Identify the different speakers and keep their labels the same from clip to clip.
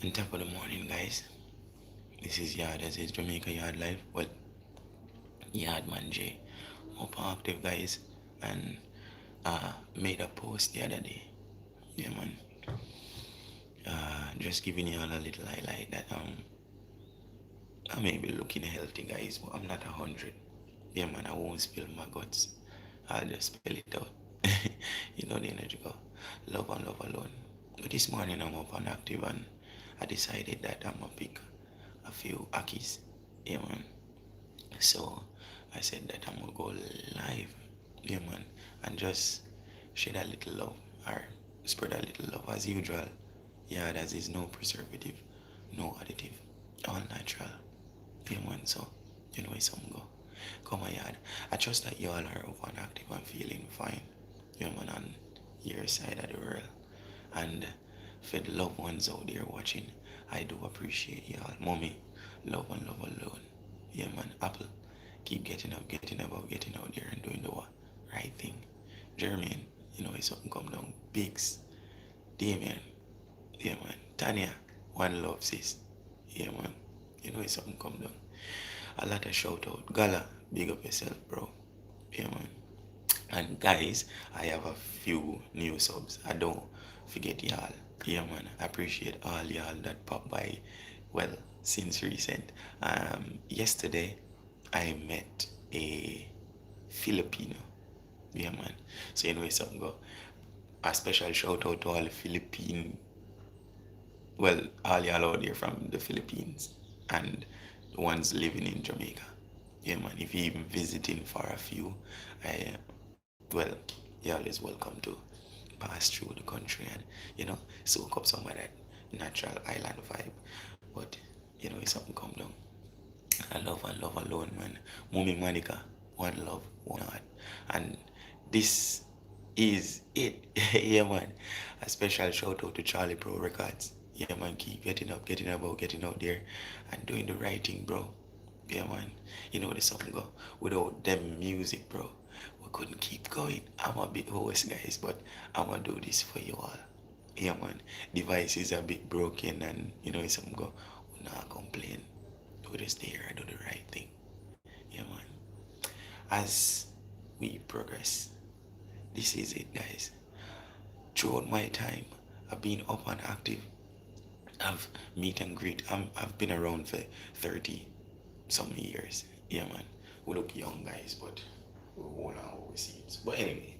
Speaker 1: On top of the morning, guys. This is Yard as is Jamaica Yard Life. Well, Yard Man J. Up active, guys. And made a post the other day. Yeah, man. Just giving you all a little highlight that I may be looking healthy, guys, but I'm not 100. Yeah, man. I won't spill my guts. I'll just spill it out. You know the energy go. Love and love alone. But this morning I'm up and active and I decided that I'm gonna pick a few Akis. Yeah, man. So I said that I'm gonna go live. Yeah, man. And just shed a little love or spread a little love as usual. Yeah, that is no preservative, no additive, all natural. Yeah, man. So you know where some go. Come on, yard. I trust that you all are up and active and feeling fine. Yeah, man, on your side of the world. And for the loved ones out there watching, I do appreciate y'all. Mommy, love and love alone. Yeah, man. Apple, keep getting up, getting about, getting out there and doing the right thing. Jermaine, you know, it's something come down. Biggs, Damien, yeah, man. Tanya, one love, sis. Yeah, man. You know, it's something come down. A lot of shout out. Gala, big up yourself, bro. Yeah, man. And guys, I have a few new subs. I don't forget y'all. Yeah, man. I appreciate all y'all that pop by. Well, since recent. Yesterday, I met a Filipino. Yeah, man. So anyway, something go. A special shout out to all the Philippine. Well, all y'all out there from the Philippines and the ones living in Jamaica. Yeah, man. If you even visiting for a few, I well, you're always welcome to pass through the country and soak up some of that natural island vibe. But it's something come down. I love and love alone, man. Mummy Monica, one love, one heart. And this is it. Yeah, man. A special shout out to Charlie Pro Records. Yeah, man. Keep getting up, getting about, getting out there and doing the right thing, bro. Yeah, man. You know the song go. Without them music, bro, we couldn't keep going. I'm a bit hoarse, guys, but I'm gonna do this for you all. Yeah, man. Device is a bit broken, and some go. We not complain. We just there and do the right thing. Yeah, man. As we progress, this is it, guys. Throughout my time, I've been up and active. I've meet and greet. I've been around for 30 some years. Yeah, man. We look young, guys, but we won't know our seems. But anyway,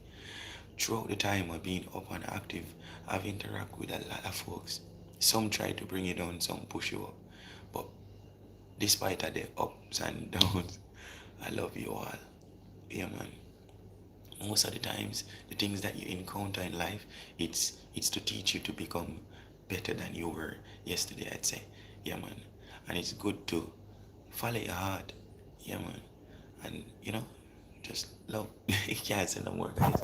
Speaker 1: throughout the time of being up and active, I've interacted with a lot of folks. Some try to bring you down, some push you up. But despite of the ups and downs, I love you all. Yeah, man. Most of the times, the things that you encounter in life, it's to teach you to become better than you were yesterday, I'd say. Yeah, man. And it's good to follow your heart. Yeah, man. And just love. Can't say no more, guys.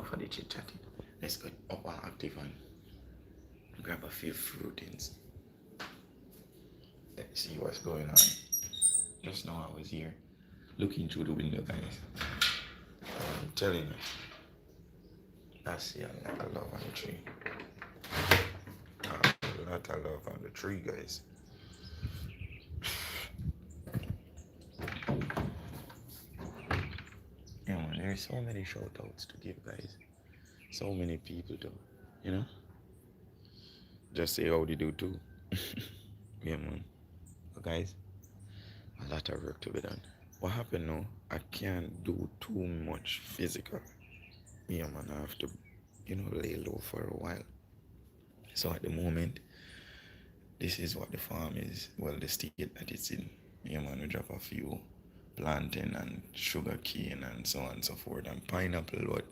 Speaker 1: For the chit chatting. Let's go up and active and grab a few fruitings. Let's see what's going on. Just know I was here looking through the window, guys. I'm telling you, I see a lot of love on the tree. A lot of love on the tree, guys. Yeah, man, there's so many shout outs to give, guys. So many people to, you know, just say how they do too. Yeah, man. But guys, a lot of work to be done. What happened now? I can't do too much physical. Yeah, man, I have to, lay low for a while. So at the moment, this is what the farm is. Well, the state that it's in. Yeah, man, we drop a few plantain and sugar cane and so on and so forth and pineapple, but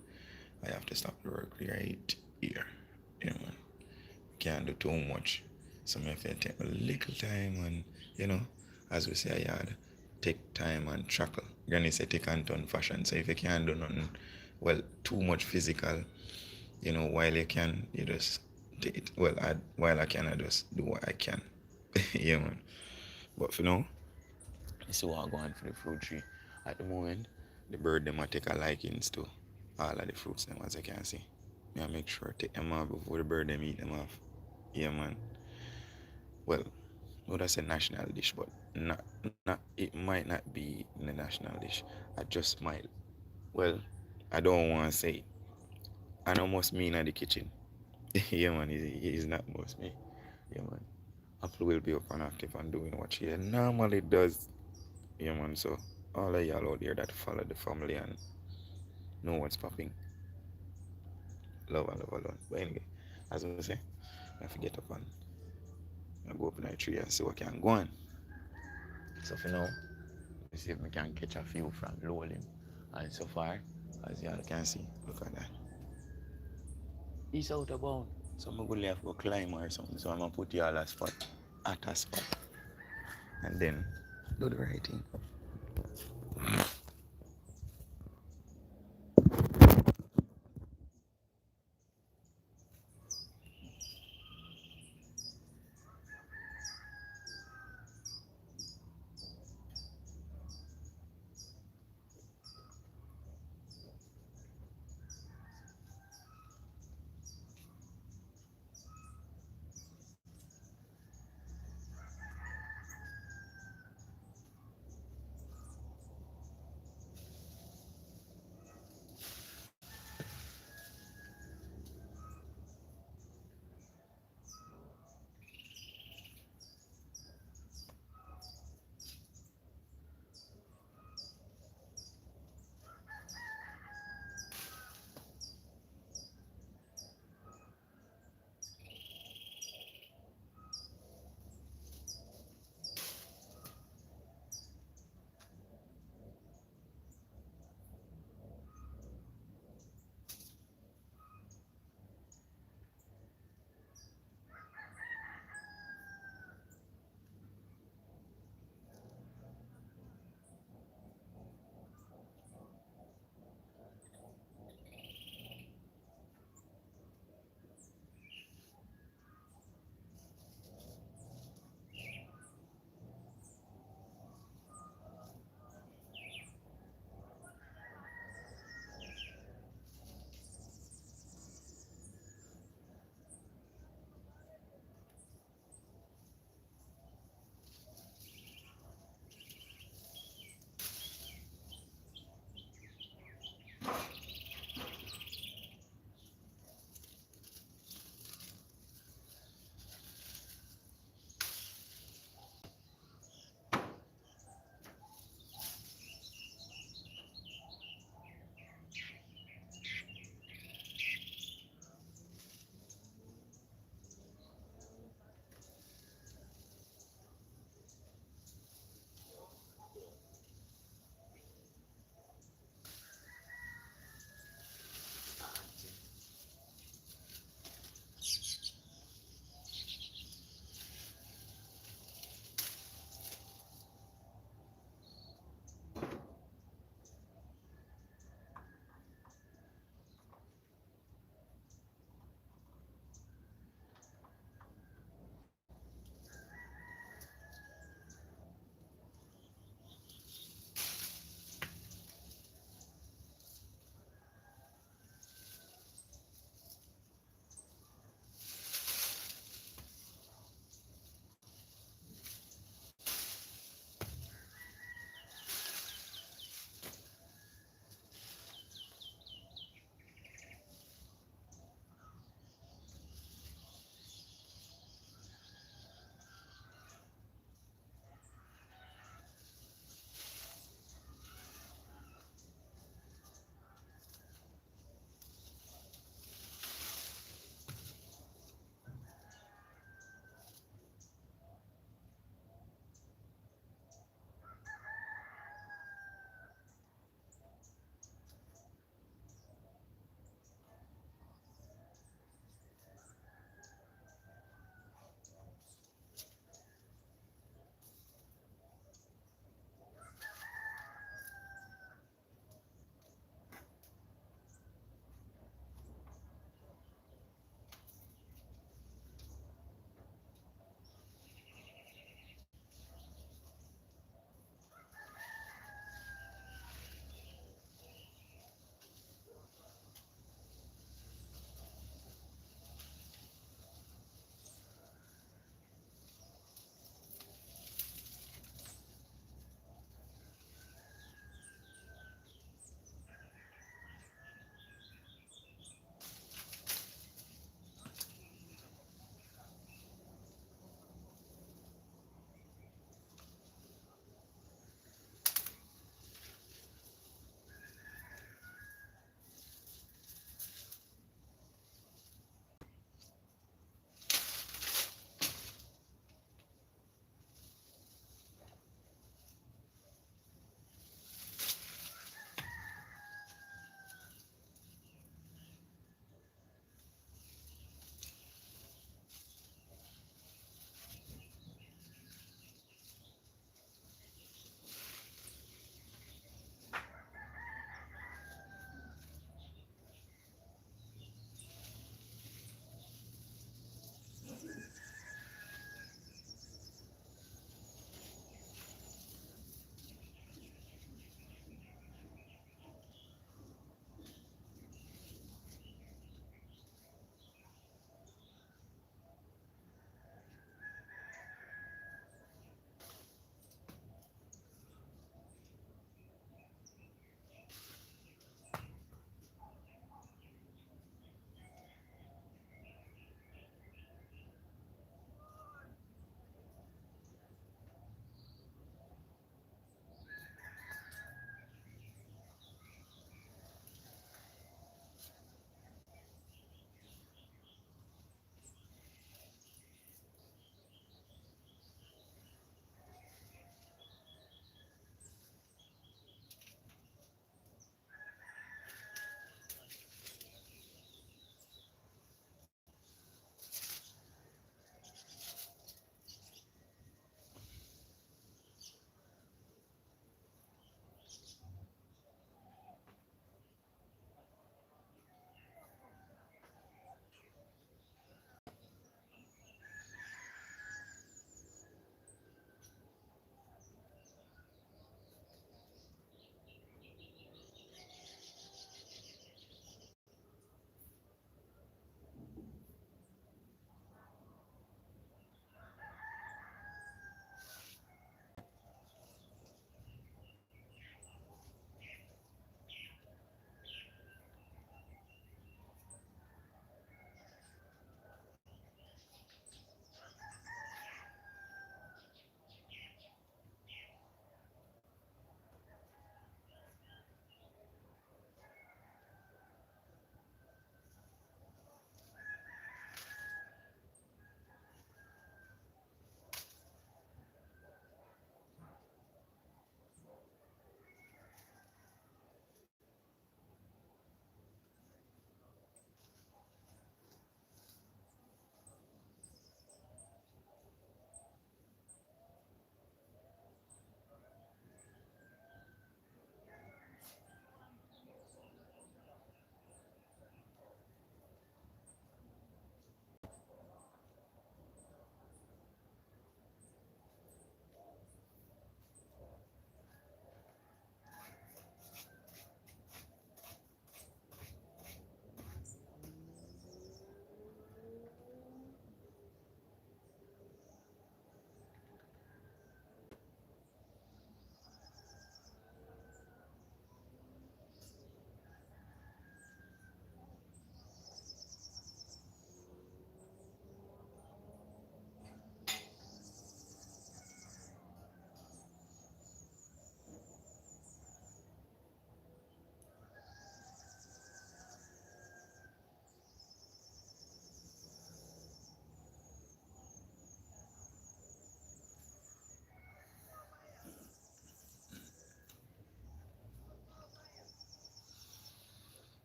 Speaker 1: I have to stop the work right here. Yeah, man. Can't do too much. So I have to take a little time and, as we say, I had take time and chuckle. Granny say take and turn fashion. So if you can't do nothing, well, too much physical, while you can, you just take it. Well, while I can, I just do what I can. Yeah, man. But for now, this is what I'm going for the fruit tree. At the moment, the bird them I take a likings to all of the fruits them as I can see. Me I make sure I take them off before the bird them eat them off. Yeah, man. Well, would I say national dish, but not it might not be in the national dish. I just might. Well, I don't want to say. I know most me in the kitchen. Yeah, man, he's not most me. Yeah, man. Apple will be up and active and doing what she normally does. Yeah, man. So all of y'all out there that follow the family and know what's popping, love and love alone. But anyway, as I say, I forget up and I go up in the tree and see what can go on. So for now, let's see if we can catch a few from Lowlim. And so far, as y'all can see, look at that. He's out of bound. So I'm gonna have to go climb or something. So I'm gonna put y'all a spot at a spot. And then do the right thing.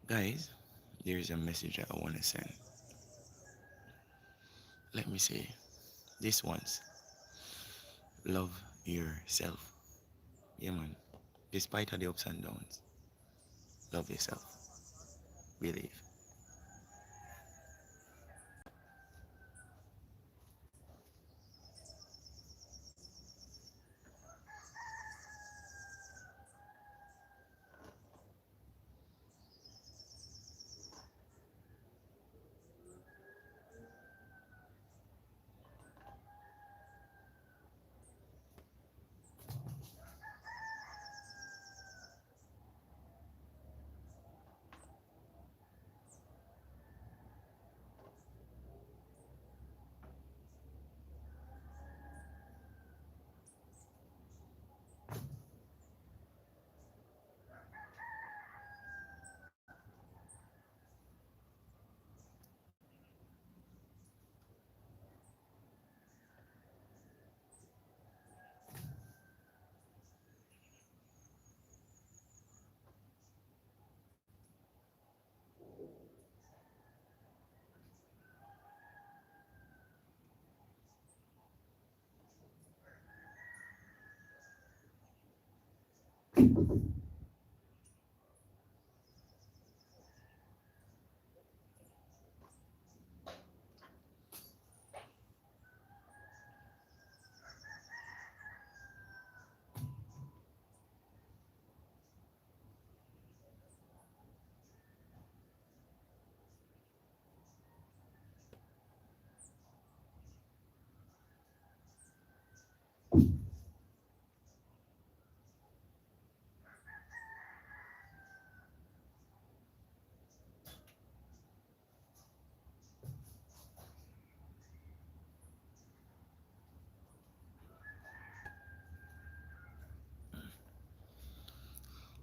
Speaker 1: Guys, there's a message that I want to send. Let me say this once. Love yourself. Yeah, man. Despite of the ups and downs, love yourself. Believe.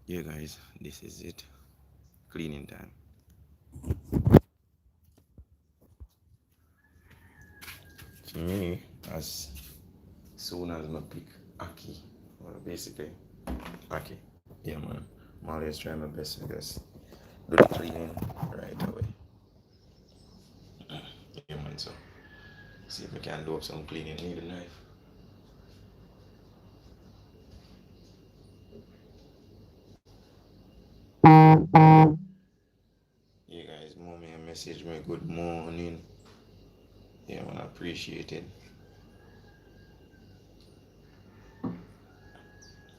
Speaker 1: Yeah, guys, this is it. Cleaning time. For me, as soon as I pick Aki, well, basically, Aki. Yeah, man. I'm always trying my best to just do the cleaning right away. Yeah, man. So, see if I can do up some cleaning. Need a knife. Yeah, guys, mommy, a message me good morning. Yeah, man, I appreciate it.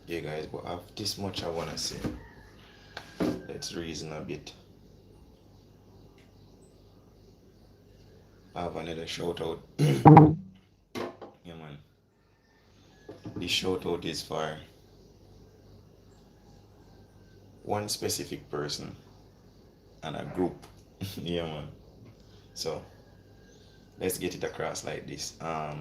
Speaker 1: Yeah, guys, but I have this much I wanna say. Let's reason a bit. I have another shout out. Yeah, man. This shout out is for one specific person and a group. Yeah, man. So let's get it across like this. For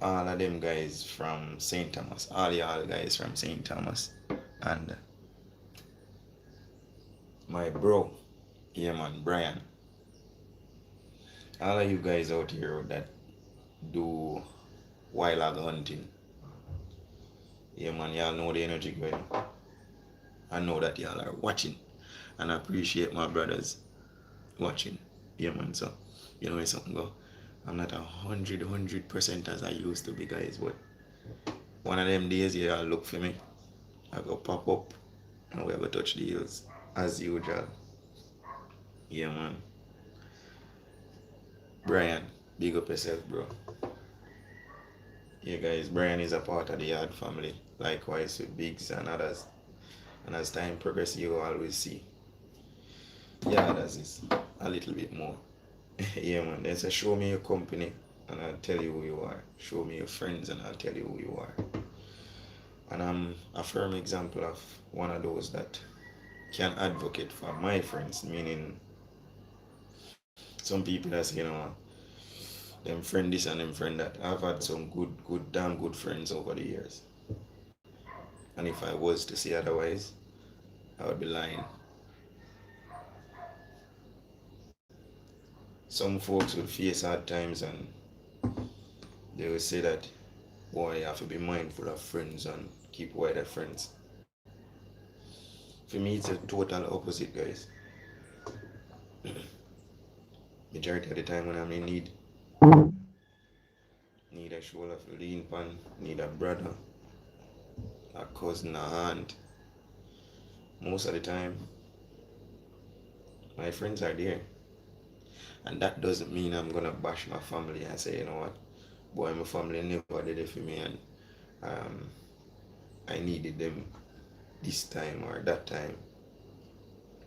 Speaker 1: all of them guys from St. Thomas, all y'all guys from St. Thomas, and my bro, yeah, man, Brian. All of you guys out here that do wild hog hunting, yeah, man, y'all know the energy going. I know that y'all are watching, and I appreciate my brothers watching. Yeah, man. So you know where something go. I'm not 100% as I used to be, guys, but one of them days, yeah, I'll look for me. I go pop up and we have a touch deals as usual. Yeah, man. Brian, big up yourself, bro. Yeah, guys, Brian is a part of the Yard family. Likewise with Biggs and others. And as time progresses, you always see Yarders is a little bit more. Yeah, man. They say, show me your company and I'll tell you who you are. Show me your friends and I'll tell you who you are. And I'm a firm example of one of those that can advocate for my friends, meaning some people that say, them friend this and them friend that. I've had some damn good friends over the years. And if I was to say otherwise, I would be lying. Some folks would face hard times and they would say that, boy, you have to be mindful of friends and keep wider friends. For me, it's a total opposite, guys. Majority of the time when I'm in need a shoulder to lean upon, need a brother, a cousin, a aunt. Most of the time, my friends are there. And that doesn't mean I'm gonna bash my family and say, you know what, boy, my family never did it for me, and um, I needed them this time or that time.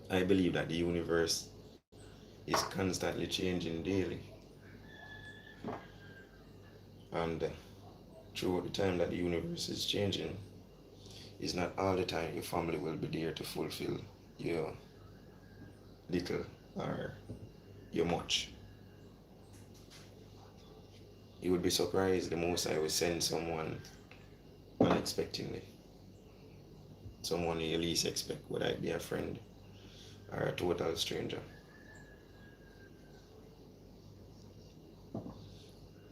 Speaker 1: I believe that the universe is constantly changing daily, and throughout the time that the universe is changing, it's not all the time your family will be there to fulfill your little or your much. You would be surprised the most I will send someone unexpectedly, someone you least expect, whether it be a friend or a total stranger.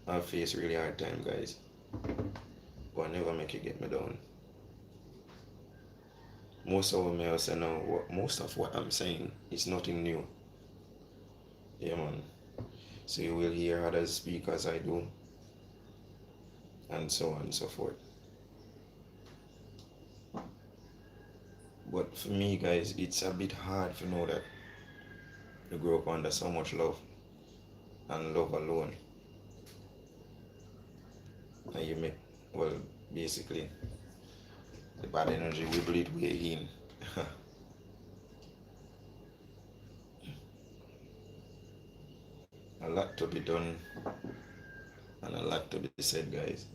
Speaker 1: I've faced really hard time, guys, but I never make it get me down. Most of them else know most of what I'm saying is nothing new. Yeah, man. So you will hear others speak as I do, and so on and so forth. But for me, guys, it's a bit hard to know that you grow up under so much love and love alone, and you make, well, basically the bad energy we bleed way in. A lot to be done and a lot to be said, guys.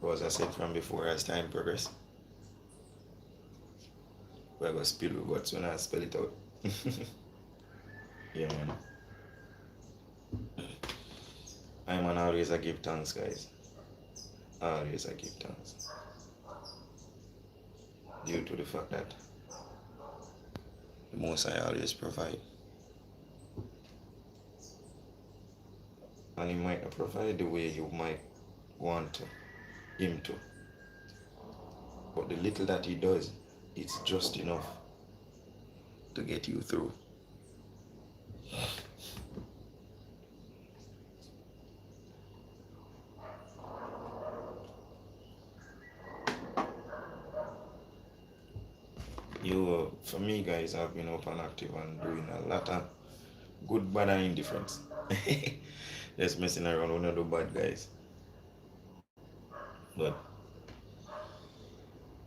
Speaker 1: But as I said from before, as time progresses, we're gonna spill the guts when I spell it out. Yeah, man. I'm on always I give thanks, guys. Always I give thanks. Due to the fact that the most I always provide. And he might not provide the way you might want him to. But the little that he does, it's just enough to get you through. For me, guys, I've been up and active and doing a lot of good, bad, and indifference. Just messing around with the bad guys. But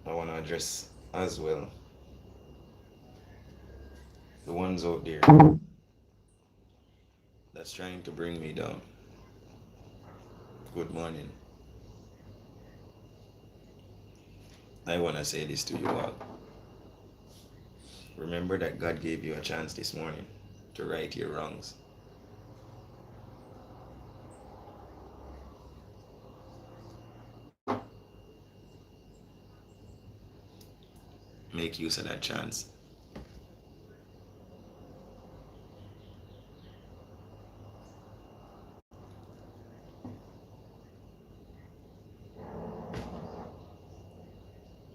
Speaker 1: I want to address as well the ones out there that's trying to bring me down. Good morning. I want to say this to you all. Remember that God gave you a chance this morning to right your wrongs. Make use of that chance.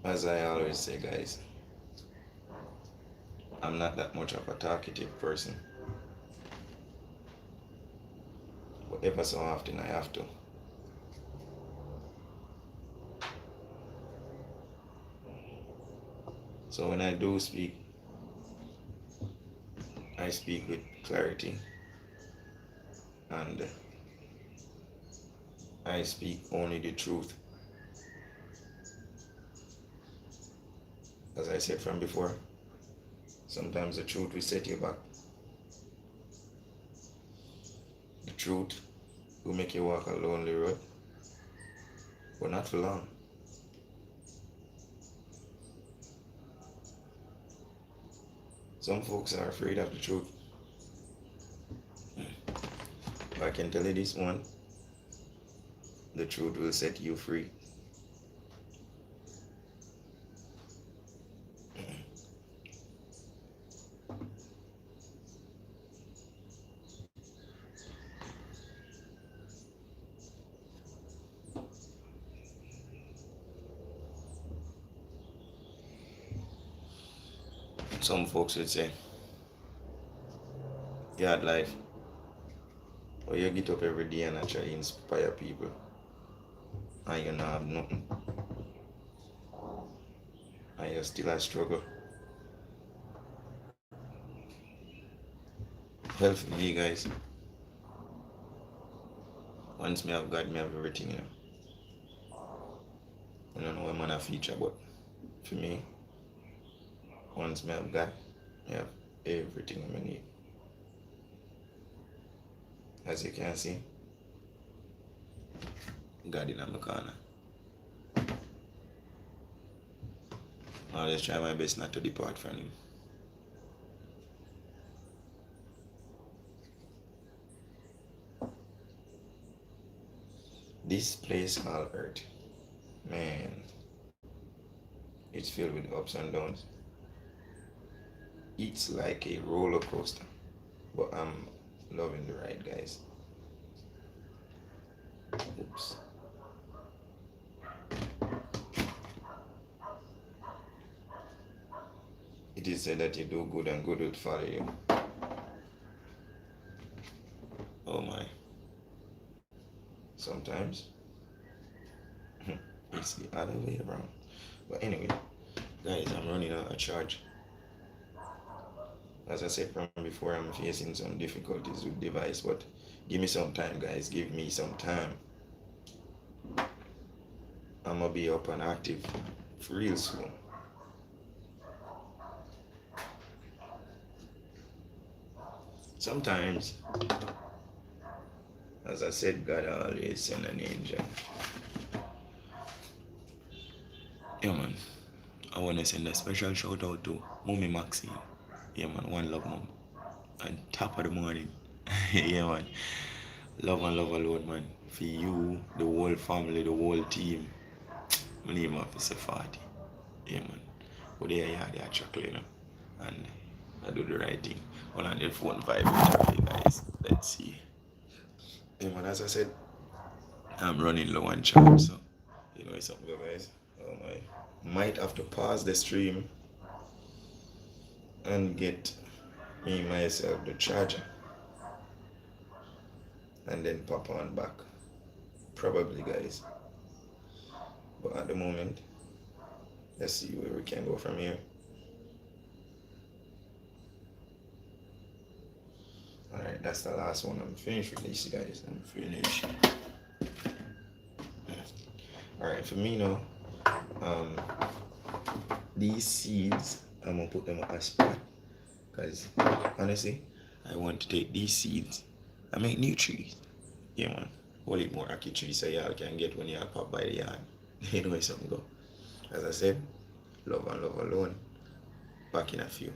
Speaker 1: As I always say, guys, I'm not that much of a talkative person. But ever so often I have to. So when I do speak, I speak with clarity and I speak only the truth. As I said from before, sometimes the truth will set you back. The truth will make you walk a lonely road, but not for long. Some folks are afraid of the truth. But I can tell you this one, the truth will set you free. Some folks would say, you had life, or you get up every day and I try to inspire people, and you not have nothing, and you still a struggle. Well, for me, guys, once me have God, me have everything, you know. I don't know what man a feature, but for me, once me have God, me have everything I need. As you can see, God in my corner. I always try my best not to depart from Him. This place called Earth, man, it's filled with ups and downs. It's like a roller coaster, but I'm loving the ride, guys. Oops. It is said that you do good and good will follow you. Oh my. Sometimes it's the other way around. But anyway, guys, I'm running out of charge. As I said from before, I'm facing some difficulties with device, but give me some time, guys. Give me some time. I'm gonna be up and active real soon. Sometimes, as I said, God always send an angel. Yeah, man. I want to send a special shout out to Mommy Maxine. Yeah, man. One love, mom. And top of the morning. Yeah, man. Love and love alone, man. For you, the whole family, the whole team. My name up is 40. Yeah, man. But they are chocolate, you know. And I do the right thing. Hold on, the phone vibrating, guys. Let's see. Yeah, man. As I said, I'm running low on charge, so you know it's something, guys. Oh my. Might have to pause the stream and get me myself the charger and then pop on back. Probably, guys. But at the moment, let's see where we can go from here. Alright, that's the last one. I'm finished with this, guys. I'm finished. Alright, for me now, these seeds, I'm gonna put them on a spot. Because honestly, I want to take these seeds and make new trees. Yeah, man. Only more rocky trees so y'all can get when y'all pop by the yard. You know where something go. As I said, love and love alone. Back in a few.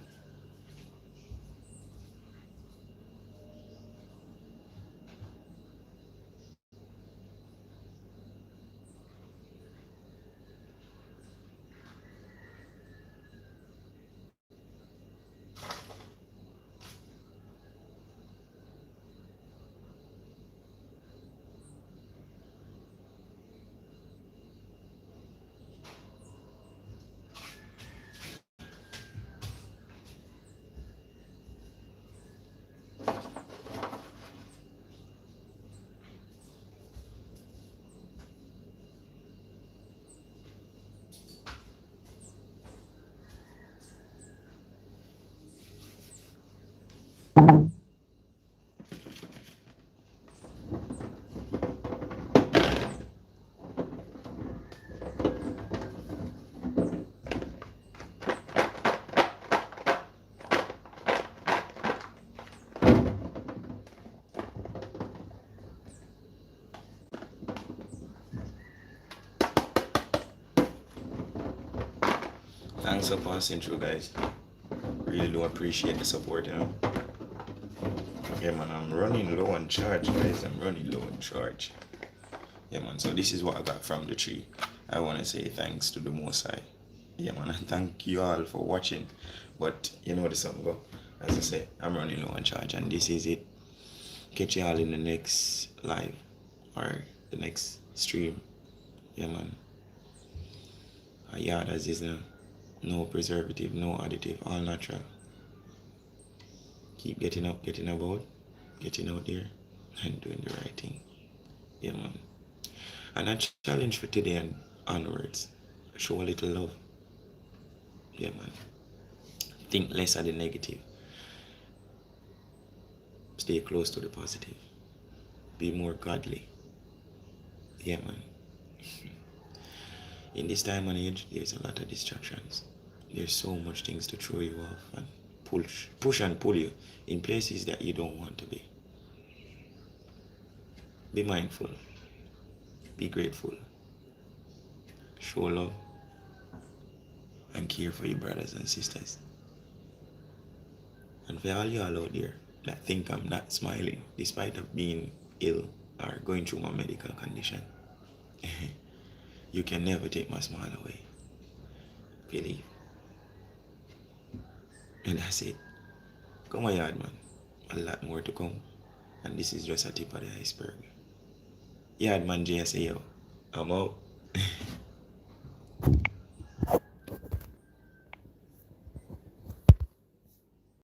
Speaker 1: Thanks for passing through, guys. Really do appreciate the support, you know. Yeah, man, I'm running low on charge, guys. I'm running low on charge. Yeah, man, so this is what I got from the tree. I want to say thanks to the Most High. Yeah, man, and thank you all for watching. But you know the something go. As I say, I'm running low on charge, and this is it. Catch you all in the next live or the next stream. Yeah, man. Yeah, that's it now. No preservative, no additive, all natural. Keep getting up, getting about, getting out there, and doing the right thing. Yeah, man. And a challenge for today and onwards. Show a little love. Yeah, man. Think less of the negative. Stay close to the positive. Be more godly. Yeah, man. In this time and age, there's a lot of distractions. There's so much things to throw you off and push and pull you in places that you don't want to be. Be mindful. Be grateful. Show love and care for your brothers and sisters. And for all you all out there that think I'm not smiling despite of being ill or going through my medical condition, you can never take my smile away. Believe. And that's it. Come on, yard, man. A lot more to come. And this is just a tip of the iceberg. Yard man JSA, I'm out.